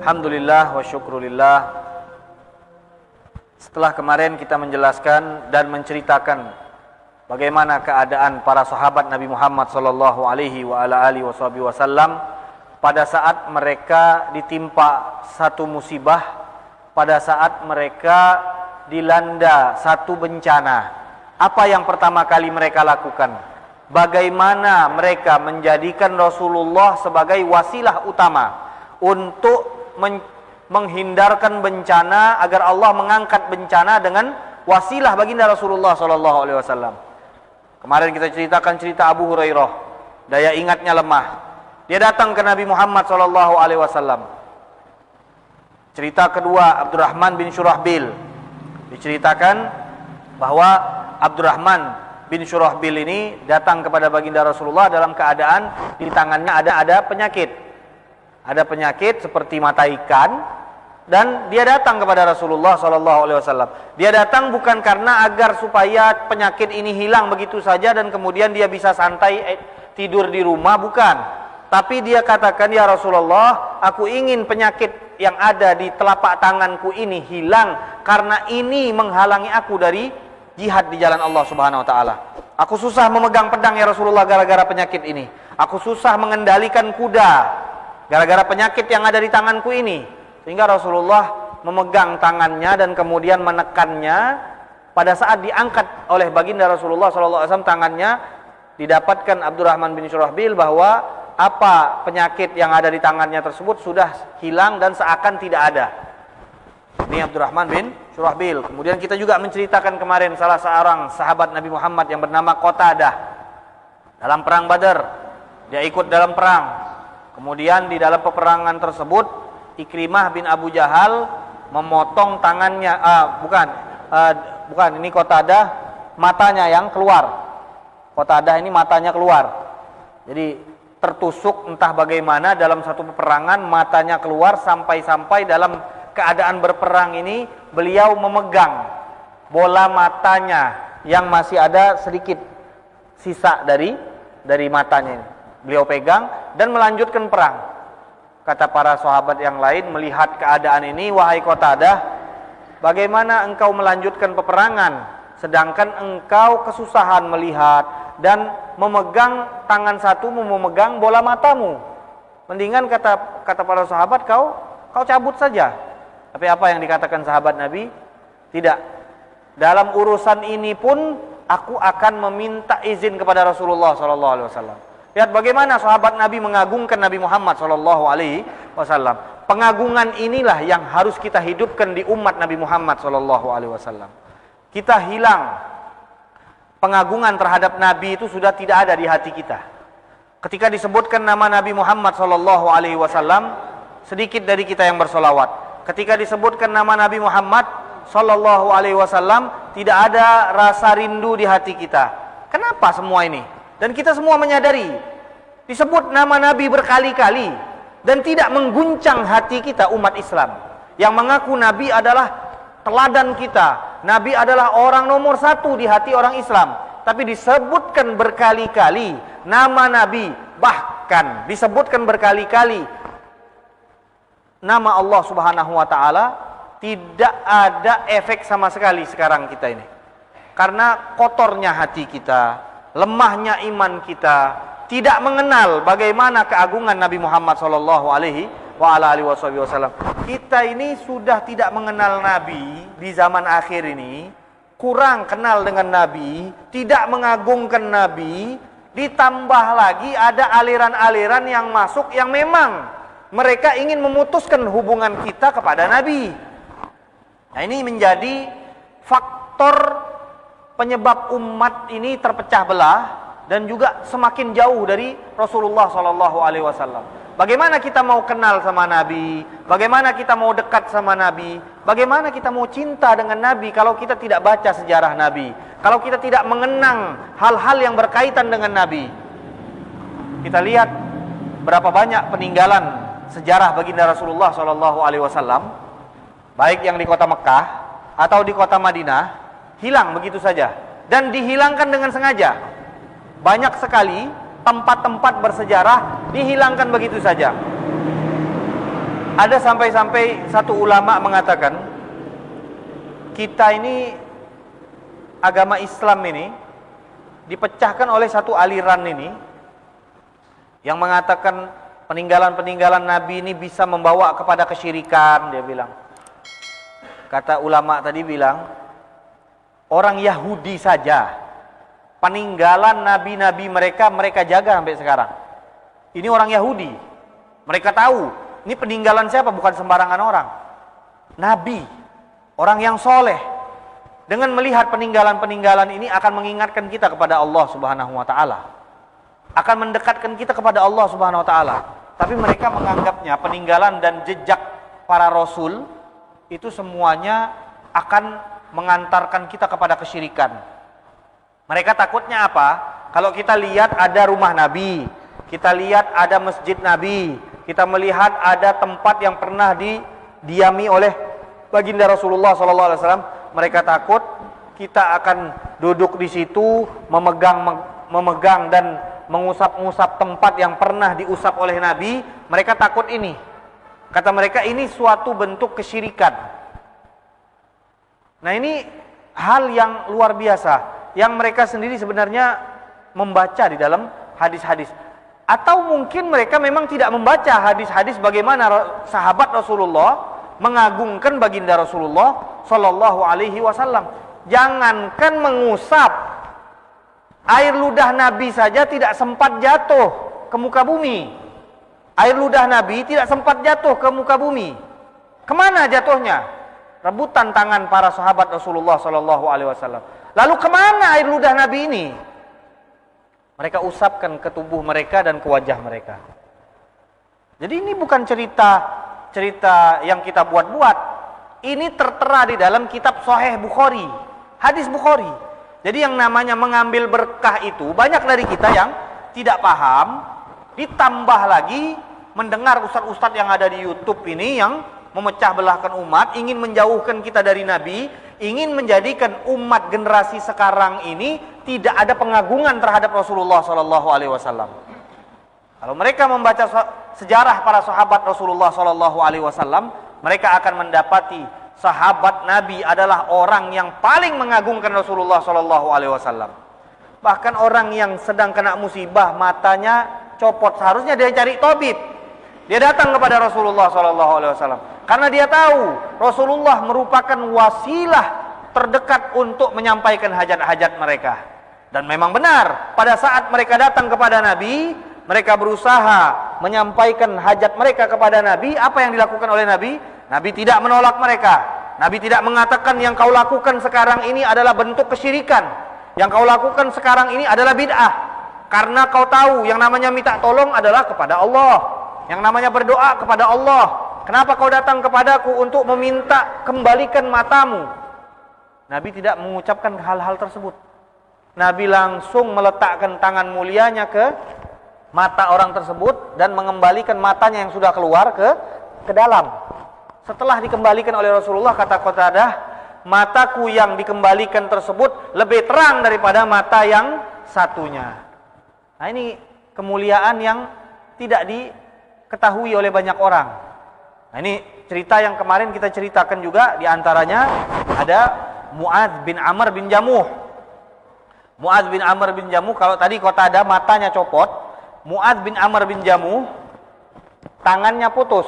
Alhamdulillah wa syukrulillah. Setelah kemarin kita menjelaskan dan menceritakan bagaimana keadaan para sahabat Nabi Muhammad sallallahu alaihi wa ala alihi wasallam pada saat mereka ditimpa satu musibah, pada saat mereka dilanda satu bencana, apa yang pertama kali mereka lakukan? Bagaimana mereka menjadikan Rasulullah sebagai wasilah utama untuk menghindarkan bencana, agar Allah mengangkat bencana dengan wasilah baginda Rasulullah SAW. Kemarin kita ceritakan cerita Abu Hurairah, daya ingatnya lemah. Dia datang ke Nabi Muhammad SAW. Cerita kedua, Abdurrahman bin Syurahbil. Diceritakan bahwa Abdurrahman bin Syurahbil ini datang kepada baginda Rasulullah dalam keadaan di tangannya ada penyakit. Ada penyakit seperti mata ikan, dan dia datang kepada Rasulullah SAW. Dia datang bukan karena agar supaya penyakit ini hilang begitu saja dan kemudian dia bisa santai tidur di rumah, bukan. Tapi dia katakan, ya Rasulullah, aku ingin penyakit yang ada di telapak tanganku ini hilang, karena ini menghalangi aku dari jihad di jalan Allah Subhanahu Wa Taala. Aku susah memegang pedang ya Rasulullah gara-gara penyakit ini. Aku susah mengendalikan kuda gara-gara penyakit yang ada di tanganku ini. Sehingga Rasulullah memegang tangannya dan kemudian menekannya. Pada saat diangkat oleh baginda Rasulullah SAW tangannya, didapatkan Abdurrahman bin Syurahbil bahwa apa penyakit yang ada di tangannya tersebut sudah hilang dan seakan tidak ada. Ini Abdurrahman bin Syurahbil. Kemudian kita juga menceritakan kemarin salah seorang sahabat Nabi Muhammad yang bernama Qatadah. Dalam perang Badar, dia ikut dalam perang. Kemudian di dalam peperangan tersebut Ikrimah bin Abu Jahal memotong tangannya, bukan, ini Qatadah matanya yang keluar. Qatadah ini matanya keluar. Jadi tertusuk entah bagaimana dalam satu peperangan, matanya keluar, sampai-sampai dalam keadaan berperang ini beliau memegang bola matanya yang masih ada sedikit sisa dari matanya ini. Beliau pegang dan melanjutkan perang. Kata para sahabat yang lain melihat keadaan ini, wahai Qatadah, bagaimana engkau melanjutkan peperangan sedangkan engkau kesusahan melihat dan memegang tangan satu memegang bola matamu? Mendingan kata para sahabat kau cabut saja. Tapi apa yang dikatakan sahabat Nabi? Tidak. Dalam urusan ini pun aku akan meminta izin kepada Rasulullah SAW. Lihat bagaimana sahabat Nabi mengagungkan Nabi Muhammad SAW. Pengagungan inilah yang harus kita hidupkan di umat Nabi Muhammad SAW. Kita hilang pengagungan terhadap Nabi, itu sudah tidak ada di hati kita. Ketika disebutkan nama Nabi Muhammad SAW, sedikit dari kita yang bersolawat. Ketika disebutkan nama Nabi Muhammad SAW, tidak ada rasa rindu di hati kita. Kenapa semua ini? Dan kita semua menyadari disebut nama Nabi berkali-kali dan tidak mengguncang hati kita umat Islam yang mengaku Nabi adalah teladan kita, Nabi adalah orang nomor satu di hati orang Islam. Tapi disebutkan berkali-kali nama Nabi, bahkan disebutkan berkali-kali nama Allah Subhanahu Wa Taala, tidak ada efek sama sekali sekarang kita ini. Karena kotornya hati kita, lemahnya iman kita, tidak mengenal bagaimana keagungan Nabi Muhammad SAW. Kita ini sudah tidak mengenal Nabi di zaman akhir ini, kurang kenal dengan Nabi, tidak mengagungkan Nabi, ditambah lagi ada aliran-aliran yang masuk yang memang mereka ingin memutuskan hubungan kita kepada Nabi. Nah, ini menjadi faktor penyebab umat ini terpecah belah dan juga semakin jauh dari Rasulullah SAW. Bagaimana kita mau kenal sama Nabi? Bagaimana kita mau dekat sama Nabi? Bagaimana kita mau cinta dengan Nabi kalau kita tidak baca sejarah Nabi? Kalau kita tidak mengenang hal-hal yang berkaitan dengan Nabi? Kita lihat berapa banyak peninggalan sejarah baginda Rasulullah SAW, baik yang di kota Mekah atau di kota Madinah, hilang begitu saja dan dihilangkan dengan sengaja. Banyak sekali tempat-tempat bersejarah dihilangkan begitu saja. Ada sampai-sampai satu ulama mengatakan, kita ini agama Islam ini dipecahkan oleh satu aliran ini yang mengatakan peninggalan-peninggalan Nabi ini bisa membawa kepada kesyirikan. Dia bilang, kata ulama tadi bilang, orang Yahudi saja peninggalan nabi-nabi mereka jaga sampai sekarang. Ini orang Yahudi, mereka tahu ini peninggalan siapa, bukan sembarangan orang, nabi, orang yang soleh. Dengan melihat peninggalan-peninggalan ini akan mengingatkan kita kepada Allah Subhanahu wa taala, akan mendekatkan kita kepada Allah Subhanahu wa taala. Tapi mereka menganggapnya peninggalan dan jejak para rasul itu semuanya akan mengantarkan kita kepada kesyirikan. Mereka takutnya apa? Kalau kita lihat ada rumah Nabi, kita lihat ada masjid Nabi, kita melihat ada tempat yang pernah didiami oleh baginda Rasulullah SAW, mereka takut kita akan duduk di situ memegang dan mengusap-ngusap tempat yang pernah diusap oleh Nabi. Mereka takut ini. Kata mereka, ini suatu bentuk kesyirikan. Nah, ini hal yang luar biasa yang mereka sendiri sebenarnya membaca di dalam hadis-hadis. Atau mungkin mereka memang tidak membaca hadis-hadis bagaimana sahabat Rasulullah mengagungkan baginda Rasulullah Sallallahu Alaihi Wasallam. Jangankan mengusap, air ludah Nabi saja tidak sempat jatuh ke muka bumi. Air ludah Nabi tidak sempat jatuh ke muka bumi. Kemana jatuhnya? Rebutan tangan para sahabat Rasulullah Sallallahu Alaihi Wasallam. Lalu kemana air ludah Nabi ini? Mereka usapkan ke tubuh mereka dan ke wajah mereka. Jadi ini bukan cerita yang kita buat-buat. Ini tertera di dalam kitab Sahih Bukhari, hadis Bukhari. Jadi yang namanya mengambil berkah itu banyak dari kita yang tidak paham, ditambah lagi mendengar ustadz-ustadz yang ada di YouTube ini yang memecah belahkan umat, ingin menjauhkan kita dari Nabi, ingin menjadikan umat generasi sekarang ini tidak ada pengagungan terhadap Rasulullah Sallallahu Alaihi Wasallam. Kalau mereka membaca sejarah para sahabat Rasulullah Sallallahu Alaihi Wasallam, mereka akan mendapati sahabat Nabi adalah orang yang paling mengagungkan Rasulullah Sallallahu Alaihi Wasallam. Bahkan orang yang sedang kena musibah, matanya copot, seharusnya dia cari tabib. Dia datang kepada Rasulullah Sallallahu Alaihi Wasallam karena dia tahu Rasulullah merupakan wasilah terdekat untuk menyampaikan hajat-hajat mereka. Dan memang benar, pada saat mereka datang kepada Nabi, mereka berusaha menyampaikan hajat mereka kepada Nabi. Apa yang dilakukan oleh Nabi? Nabi tidak menolak mereka. Nabi tidak mengatakan yang kau lakukan sekarang ini adalah bentuk kesyirikan, yang kau lakukan sekarang ini adalah bid'ah. Karena kau tahu yang namanya minta tolong adalah kepada Allah, yang namanya berdoa kepada Allah. Kenapa kau datang kepadaku untuk meminta kembalikan matamu? Nabi tidak mengucapkan hal-hal tersebut. Nabi langsung meletakkan tangan mulianya ke mata orang tersebut dan mengembalikan matanya yang sudah keluar ke dalam. Setelah dikembalikan oleh Rasulullah, kata Qatadah, mataku yang dikembalikan tersebut lebih terang daripada mata yang satunya. Nah, ini kemuliaan yang tidak diketahui oleh banyak orang. Nah, ini cerita yang kemarin kita ceritakan juga, diantaranya ada Mu'adz bin Amr bin Jamuh. Mu'adz bin Amr bin Jamuh, kalau tadi Qatadah matanya copot, Mu'adz bin Amr bin Jamuh tangannya putus,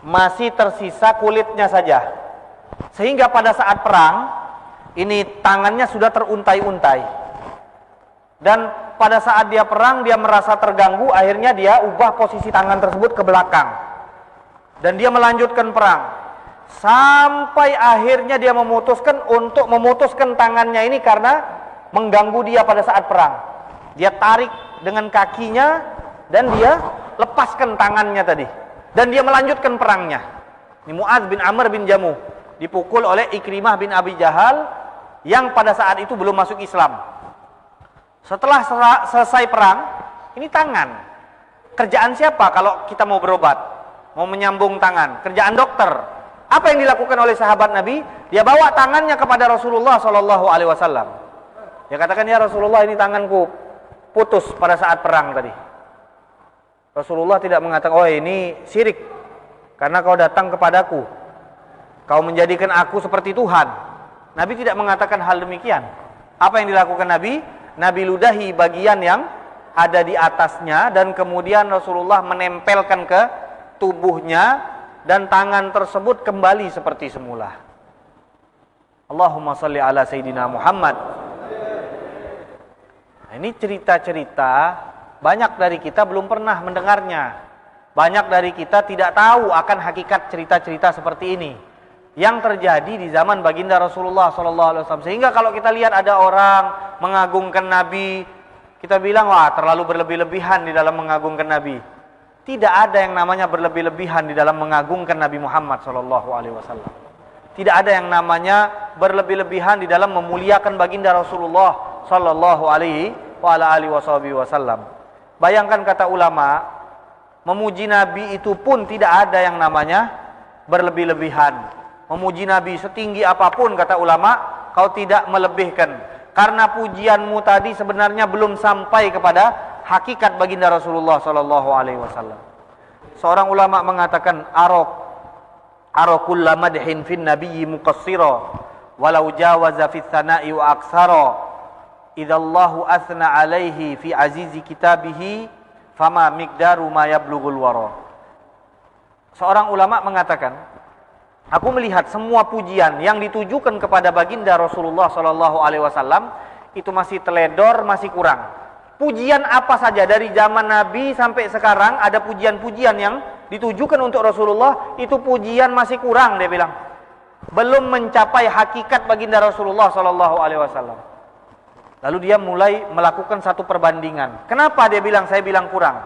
masih tersisa kulitnya saja. Sehingga pada saat perang ini tangannya sudah teruntai-untai. Dan pada saat dia perang dia merasa terganggu, akhirnya dia ubah posisi tangan tersebut ke belakang. Dan dia melanjutkan perang. Sampai akhirnya dia memutuskan untuk memutuskan tangannya ini karena mengganggu dia pada saat perang. Dia tarik dengan kakinya dan dia lepaskan tangannya tadi. Dan dia melanjutkan perangnya. Ini Mu'adz bin Amr bin Jamuh dipukul oleh Ikrimah bin Abi Jahal yang pada saat itu belum masuk Islam. Setelah selesai perang, ini tangan. Kerjaan siapa kalau kita mau berobat? Mau menyambung tangan? Kerjaan dokter. Apa yang dilakukan oleh sahabat Nabi? Dia bawa tangannya kepada Rasulullah Sallallahu Alaihi Wasallam. Dia katakan, ya Rasulullah, ini tanganku putus pada saat perang tadi. Rasulullah tidak mengatakan, oh ini syirik, karena kau datang kepadaku, kau menjadikan aku seperti Tuhan. Nabi tidak mengatakan hal demikian. Apa yang dilakukan Nabi? Nabi ludahi bagian yang ada di atasnya, dan kemudian Rasulullah menempelkan ke tubuhnya, dan tangan tersebut kembali seperti semula. Allahumma salli ala Sayyidina Muhammad. Nah, ini cerita-cerita banyak dari kita belum pernah mendengarnya. Banyak dari kita tidak tahu akan hakikat cerita-cerita seperti ini yang terjadi di zaman baginda Rasulullah SAW. Sehingga kalau kita lihat ada orang mengagungkan Nabi, kita bilang, wah, terlalu berlebih-lebihan di dalam mengagungkan Nabi. Tidak ada yang namanya berlebih-lebihan di dalam mengagungkan Nabi Muhammad SAW. Tidak ada yang namanya berlebih-lebihan di dalam memuliakan baginda Rasulullah SAW. Bayangkan, kata ulama, memuji Nabi itu pun tidak ada yang namanya berlebih-lebihan. Memuji Nabi setinggi apapun, kata ulama, kau tidak melebihkan. Karena pujianmu tadi sebenarnya belum sampai kepada hakikat baginda Rasulullah SAW. Seorang ulama mengatakan, Arakulla madhin fin nabiyyi muqassira, walau jawaza fit thana'i wa aksara, idallahu athna alaihi fi azizi kitabihi, fama miqdaru ma yablughul wara. Seorang ulama mengatakan, aku melihat semua pujian yang ditujukan kepada baginda Rasulullah SAW itu masih teledor, masih kurang. Pujian apa saja dari zaman Nabi sampai sekarang, ada pujian-pujian yang ditujukan untuk Rasulullah, itu pujian masih kurang, dia bilang. Belum mencapai hakikat baginda Rasulullah SAW. Lalu dia mulai melakukan satu perbandingan. Kenapa dia bilang, saya bilang kurang?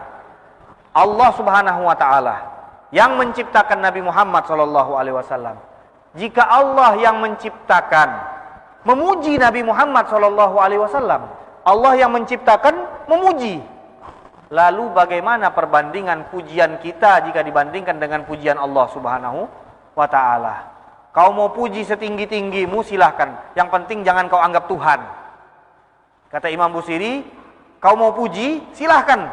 Allah Subhanahu wa taala yang menciptakan Nabi Muhammad SAW. Jika Allah yang menciptakan memuji Nabi Muhammad SAW, Allah yang menciptakan memuji. Lalu bagaimana perbandingan pujian kita jika dibandingkan dengan pujian Allah Subhanahu wa taala? Kau mau puji setinggi-tinggimu silahkan, yang penting jangan kau anggap Tuhan. Kata Imam Busiri, kau mau puji, silahkan.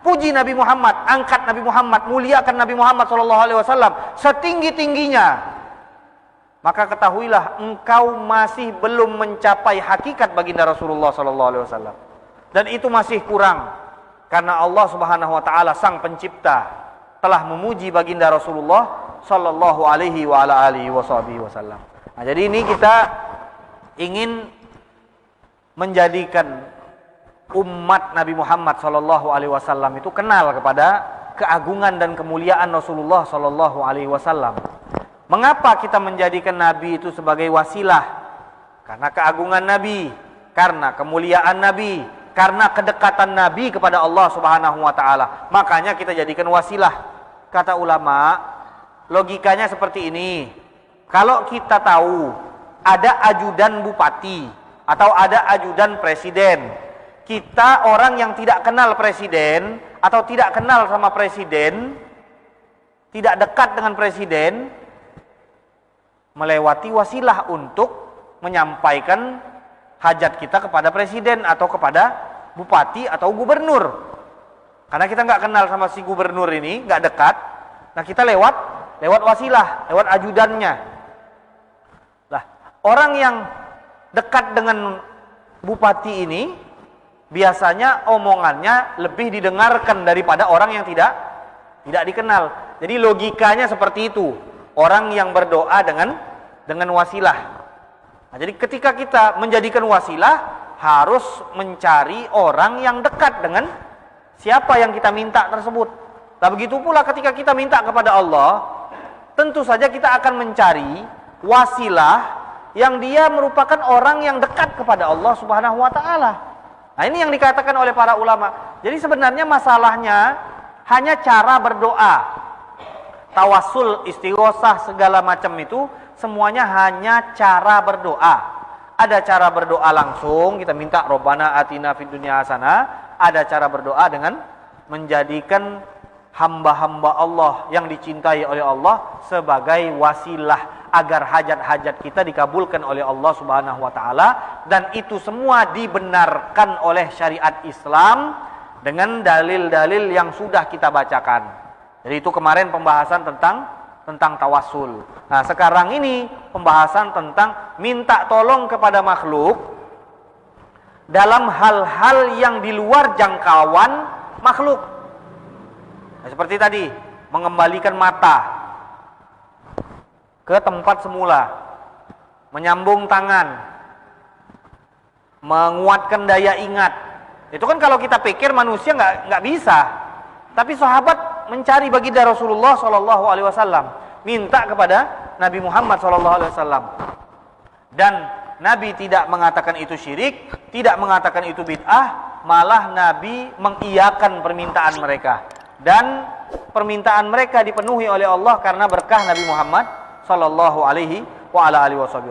Puji Nabi Muhammad, angkat Nabi Muhammad, muliakan Nabi Muhammad SAW setinggi-tingginya. Maka ketahuilah, engkau masih belum mencapai hakikat baginda Rasulullah SAW. Dan itu masih kurang. Karena Allah Subhanahu wa taala sang pencipta telah memuji baginda Rasulullah SAW. Nah, jadi ini kita ingin menjadikan umat Nabi Muhammad SAW itu kenal kepada keagungan dan kemuliaan Rasulullah SAW. Mengapa kita menjadikan Nabi itu sebagai wasilah? Karena keagungan Nabi, karena kemuliaan Nabi, karena kedekatan Nabi kepada Allah Subhanahu wa taala. Makanya kita jadikan wasilah. Kata ulama, logikanya seperti ini. Kalau kita tahu ada ajudan bupati atau ada ajudan presiden, kita orang yang tidak kenal presiden atau tidak kenal sama presiden, tidak dekat dengan presiden, melewati wasilah untuk menyampaikan hajat kita kepada presiden atau kepada bupati atau gubernur. Karena kita nggak kenal sama si gubernur ini, nggak dekat, nah kita lewat wasilah, lewat ajudannya. Lah, orang yang dekat dengan bupati ini biasanya omongannya lebih didengarkan daripada orang yang tidak dikenal. Jadi logikanya seperti itu. Orang yang berdoa dengan wasilah. Nah, jadi ketika kita menjadikan wasilah, harus mencari orang yang dekat dengan siapa yang kita minta tersebut. Nah, begitu pula ketika kita minta kepada Allah, tentu saja kita akan mencari wasilah yang dia merupakan orang yang dekat kepada Allah Subhanahu wa taala. Nah, ini yang dikatakan oleh para ulama. Jadi sebenarnya masalahnya hanya cara berdoa. Tawassul, istighosah, segala macam itu semuanya hanya cara berdoa. Ada cara berdoa langsung, kita minta Rabbana atina fid dunya hasanah. Ada cara berdoa dengan menjadikan hamba-hamba Allah yang dicintai oleh Allah sebagai wasilah agar hajat-hajat kita dikabulkan oleh Allah Subhanahu wa taala, dan itu semua dibenarkan oleh syariat Islam dengan dalil-dalil yang sudah kita bacakan. Jadi itu kemarin pembahasan tentang tentang tawassul. Nah, sekarang ini pembahasan tentang minta tolong kepada makhluk dalam hal-hal yang di luar jangkauan makhluk. Nah, seperti tadi, mengembalikan mata ke tempat semula, menyambung tangan, menguatkan daya ingat. Itu kan kalau kita pikir manusia nggak bisa. Tapi sahabat mencari baginda Rasulullah SAW, minta kepada Nabi Muhammad SAW. Dan Nabi tidak mengatakan itu syirik, tidak mengatakan itu bid'ah, malah Nabi mengiyakan permintaan mereka. Dan permintaan mereka dipenuhi oleh Allah karena berkah Nabi Muhammad SAW.